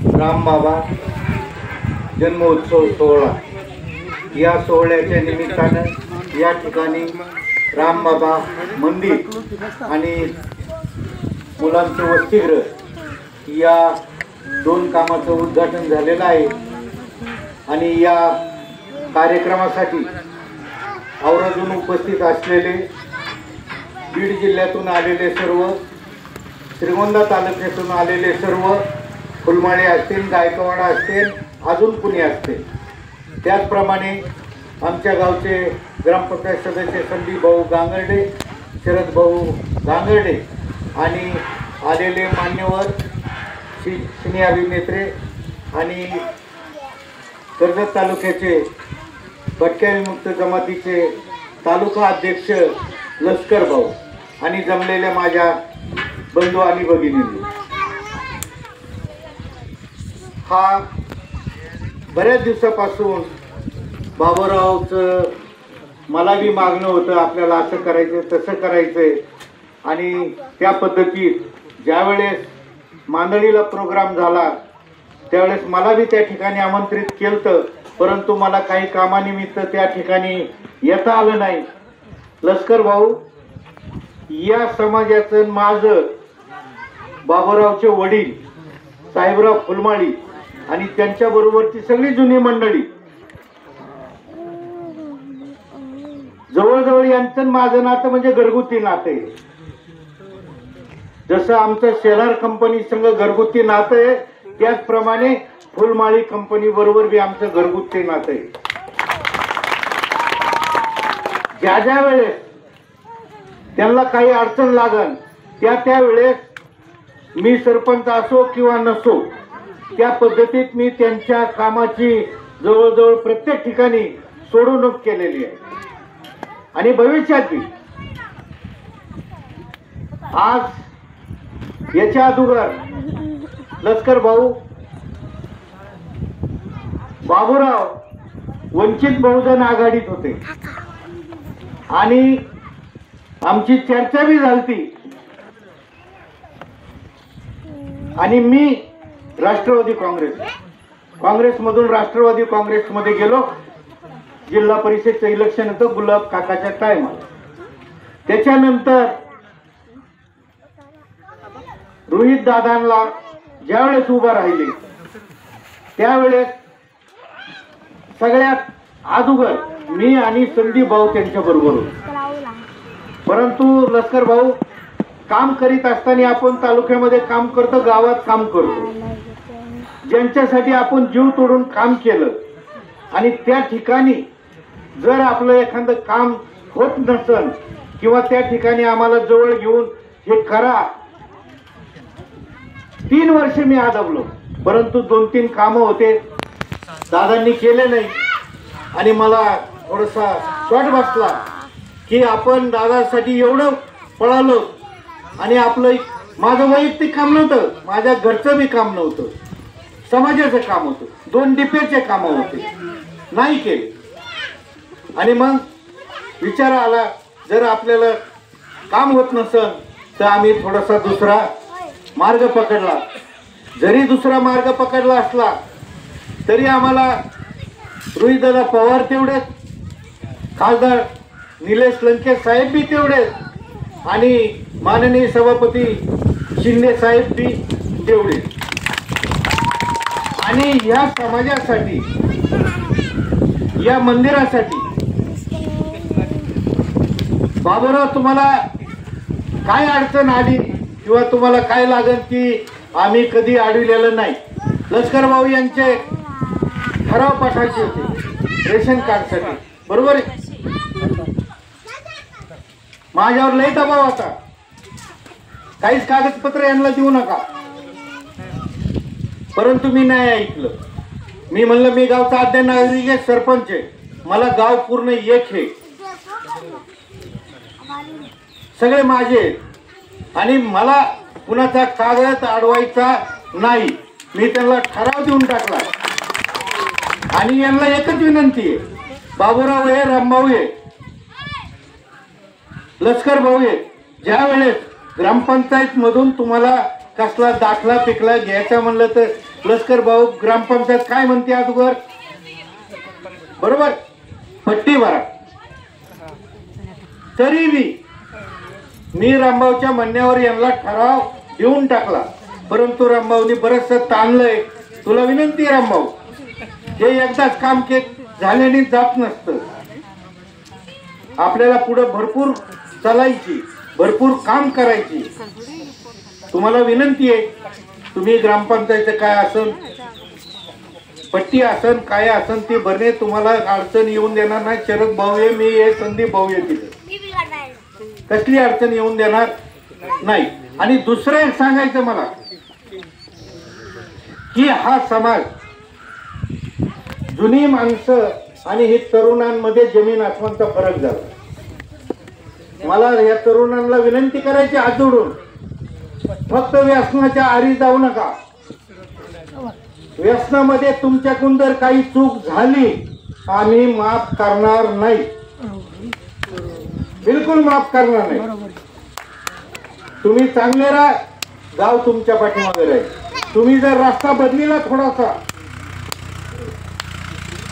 रामबाबा जन्मोत्सव सोहळा, या सोहळ्याच्या निमित्तानं या ठिकाणी रामबाबा मंदिर आणि मुलांचे वसतिगृह या दोन कामाचं उद्घाटन झालेलं आहे। आणि या कार्यक्रमासाठी आवर्जून उपस्थित असलेले बीड जिल्ह्यातून आलेले सर्व, श्रीगोंदा तालुक्यातून आलेले सर्व, फुलमाळे असतील, गायकवाड असतील, अजून कुणी असतील, त्याचप्रमाणे आमच्या गावचे ग्रामपंचायत सदस्य संदीप भाऊ गांगर्डे, शरद भाऊ गांगर्डे आणि आलेले मान्यवर सिने अभिनेते आणि कर्जत तालुक्याचे भटक्या विमुक्त जमातीचे तालुका अध्यक्ष लष्कर भाऊ आणि जमलेल्या माझ्या बंधू आणि भगिनींनी, हा बऱ्याच दिवसापासून बाबूरावचं मला बी मागणं होतं, आपल्याला असं करायचं तसं करायचंय। आणि त्या पद्धतीत ज्यावेळेस मांदळीला प्रोग्राम झाला त्यावेळेस मला बी त्या ठिकाणी आमंत्रित केलं, परंतु मला काही कामानिमित्त त्या ठिकाणी येता आलं नाही। लष्कर भाऊ, या समाजाचं माझं बाबूरावचे वडील साहेबराव फुलमाळी आणि त्यांच्याबरोबरची सगळी जुनी मंडळी, जवळजवळ यांचं माझं नातं म्हणजे घरगुती नातं आहे। जसं आमचं शेलार कंपनी संग घरगुती नातं आहे, त्याचप्रमाणे फुलमाळी कंपनी बरोबर बी आमचं घरगुती नातं आहे। ज्या ज्या वेळेस त्यांना काही अडचण लागल त्या वेळेस मी सरपंच असो किंवा नसो, त्या पद्धतीत मी त्यांच्या कामाची जवळजवळ प्रत्येक ठिकाणी सोडवणूक केलेली आहे। आणि भविष्यात आज याच्या अगोदर लष्कर भाऊ बाबूराव वंचित बहुजन आघाडीत होते आणि आमची चर्चा बी झाली आणि मी राष्ट्रवादी काँग्रेसमधून राष्ट्रवादी काँग्रेसमध्ये गेलो। जिल्हा परिषदचं इलेक्शन होतं गुलाब काकाच्या टायमाला। त्याच्यानंतर रोहित दादांना ज्यावेळेस उभा राहिले त्यावेळेस सगळ्यात अगोदर मी आणि संदीप भाऊ त्यांच्या बरोबर होतो। परंतु लष्कर भाऊ, काम करीत असताना आपण तालुक्यामध्ये काम करतो, गावात काम करतो, ज्यांच्यासाठी आपण जीव तोडून काम केलं आणि त्या ठिकाणी जर आपलं एखादं काम होत नसेल किंवा त्या ठिकाणी आम्हाला जवळ घेऊन हे करा, 3 वर्ष मी आदबलो, परंतु 2-3 कामं होते दादांनी केले नाही आणि मला थोडासा शॉट बसला की आपण दादासाठी एवढं पळालो आणि आपलं माझं वैयक्तिक काम नव्हतं, माझ्या घरचं बी काम नव्हतं, समाजाचं काम होतं, 2 डिपेचे काम होते, नाही केले। आणि मग विचार आला, जर आपल्याला काम होत नसेल तर आम्ही थोडासा दुसरा मार्ग पकडला। जरी दुसरा मार्ग पकडला असला तरी आम्हाला रोहितदादा पवार तेवढेच, खासदार निलेश लंके साहेब बी तेवढेच आणि माननीय सभापती शिंदे साहेब बी तेवढेच। आणि या समाजासाठी, या मंदिरासाठी बाबूराव, तुम्हाला काय अडचण आली किंवा तुम्हाला काय लागेल ती आम्ही कधी अडविलेलं नाही। लष्कर भाऊ यांचे ठराव पाठायचे होते रेशन कार्डसाठी, बरोबर आहे, माझ्यावर लई दबाव होता, काहीच कागदपत्र यांना देऊ नका, परंतु मी नाही ऐकलं। मी म्हणलं मी गावचा आद्य नागरिक आहे, सरपंच आहे, मला गाव पूर्ण एक आहे, सगळे माझे आणि मला कुणाचा कागद अडवायचा नाही। मी त्यांना ठराव देऊन टाकला आणि यांना एकच विनंती आहे, बाबूराव आहे, रामभाऊ आहे, लष्कर भाऊ आहे, ज्या वेळेस ग्रामपंचायत मधून तुम्हाला कसला दाखला पिकला घ्यायचा म्हणलं तर लष्कर भाऊ ग्रामपंचायत काय म्हणते अगोदर, बरोबर, पट्टी भरा. तरी मी रामभाऊच्या म्हणण्यावर यांना ठराव देऊन टाकला, परंतु रामभाऊनी बरचसं ताणलंय. तुला विनंती आहे रामभाऊ, हे एकदाच काम झाल्याने जात नसतं. आपल्याला पुढे भरपूर चालायची, भरपूर काम करायची. तुम्हाला विनंती आहे, तुम्ही ग्रामपंचायत काय असन, पट्टी असन, काय असन ते भरणे, तुम्हाला अडचण येऊन देणार नाही. शरद भाऊ आहे, मी आहे, संदीप भाऊ आहे, तिथे कसली अडचण येऊन देणार नाही. आणि दुसरं एक सांगायचं मला की हा समाज, जुनी माणसं आणि हे तरुणांमध्ये जमीन आसमानचा फरक झाला. मला या तरुणांना विनंती करायची हात जोडून, फक्त व्यसनाच्या आरी जाऊ नका. व्यसनामध्ये तुमच्याकडून जर काही चूक झाली आम्ही माफ करणार नाही, बिलकुल माफ करणार नाही. तुम्ही चांगले राहा, गाव तुमच्या पाठीमागे राहील. तुम्ही जर रस्ता बदलीला थोडासा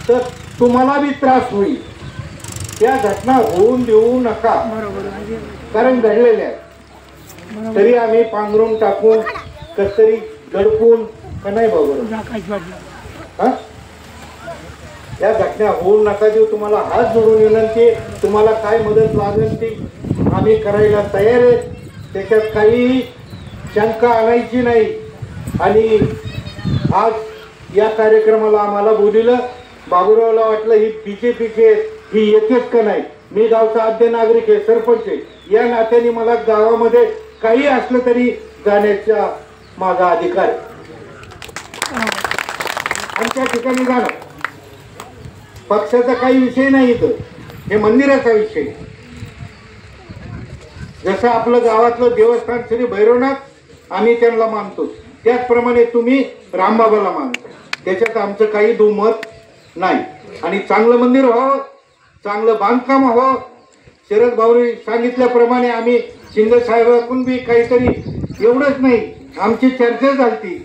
तर तुम्हाला बी त्रास होईल. त्या घटना होऊन देऊ नका, कारण घडलेल्या आहेत. तरी आम्ही पांघरून टाकून कसतरी दडपून का नाही बघू, या घटना होऊ नका देऊ. तुम्हाला हात जोडून विनंती, तुम्हाला काय मदत लागेल ती आम्ही करायला तयार आहे. त्याच्यात काही शंका आणायची नाही. आणि आज या कार्यक्रमाला आम्हाला बोलिलं. बाबूरावला वाटलं ही बीजेपीचे ही येतेच का नाही. मी गावचा आद्य नागरिक आहे, सरपंच आहे, या नात्याने मला गावामध्ये काही असलं तरी जाण्याचा माझा अधिकार आहे. आणि त्या ठिकाणी जाणं पक्षाचा काही विषय नाही, इथं हे मंदिराचा विषय. जसं आपलं गावातलं देवस्थान श्री भैरवनाथ आम्ही त्यांना मानतो, त्याचप्रमाणे तुम्ही रामबाबाला मानता. त्याच्यात आमचं काही दुमत नाही. आणि चांगलं मंदिर व्हावं, चांगलं बांधकाम व्हावं. शरद भाऊनी सांगितल्याप्रमाणे आम्ही शिंदे साहेबांकडून बी काहीतरी, एवढंच नाही, आमची चर्चा झाली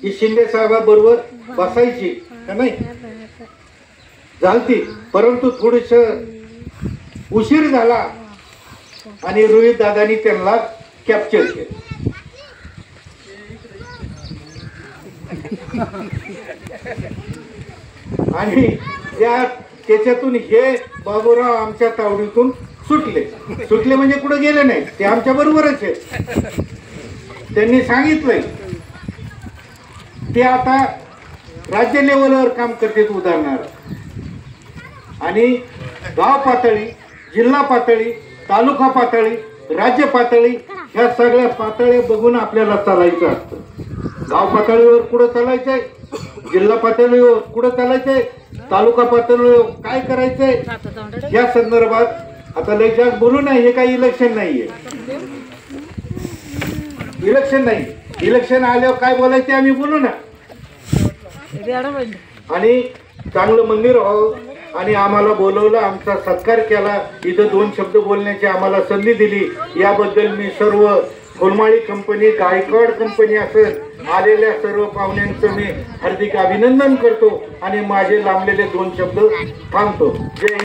की शिंदे साहेबाबरोबर बसायची का नाही, झालती, परंतु थोडस उशीर झाला आणि रोहित दादानी त्यांना कॅप्चर केलं. आणि त्याच्यातून हे बाबूराव आमच्या तावडीतून सुटले म्हणजे कुठे गेले नाही, ते आमच्या बरोबरच आहे. त्यांनी सांगितलंय ते आता राज्य लेवलवर काम करते, उदाहरणार्थ. आणि गाव पातळी, जिल्हा पातळी, तालुका पातळी, राज्य पातळी, ह्या सगळ्या पातळ्या बघून आपल्याला चालायचं असतं. गाव पातळीवर कुठं चालायचंय, जिल्हा पातळीवर कुठं चालायचंय, तालुका पातळीवर काय करायचंय, या संदर्भात आता लय जास्त बोलू नये. हे काही इलेक्शन नाहीये, इलेक्शन नाही. इलेक्शन आल्यावर काय बोलायचे आम्ही बोलू ना. आणि चांगलं मंदिर व्हावं. आणि आम्हाला बोलवलं, आमचा सत्कार केला, इथं 2 शब्द बोलण्याची आम्हाला संधी दिली. याबद्दल मी सर्व फुलमाळी कंपनी, गायकवाड कंपनी असेल आलेल्या सर्व पाहुण्यांचं मी हार्दिक अभिनंदन करतो आणि माझे लांबलेले 2 शब्द थांबतो. जय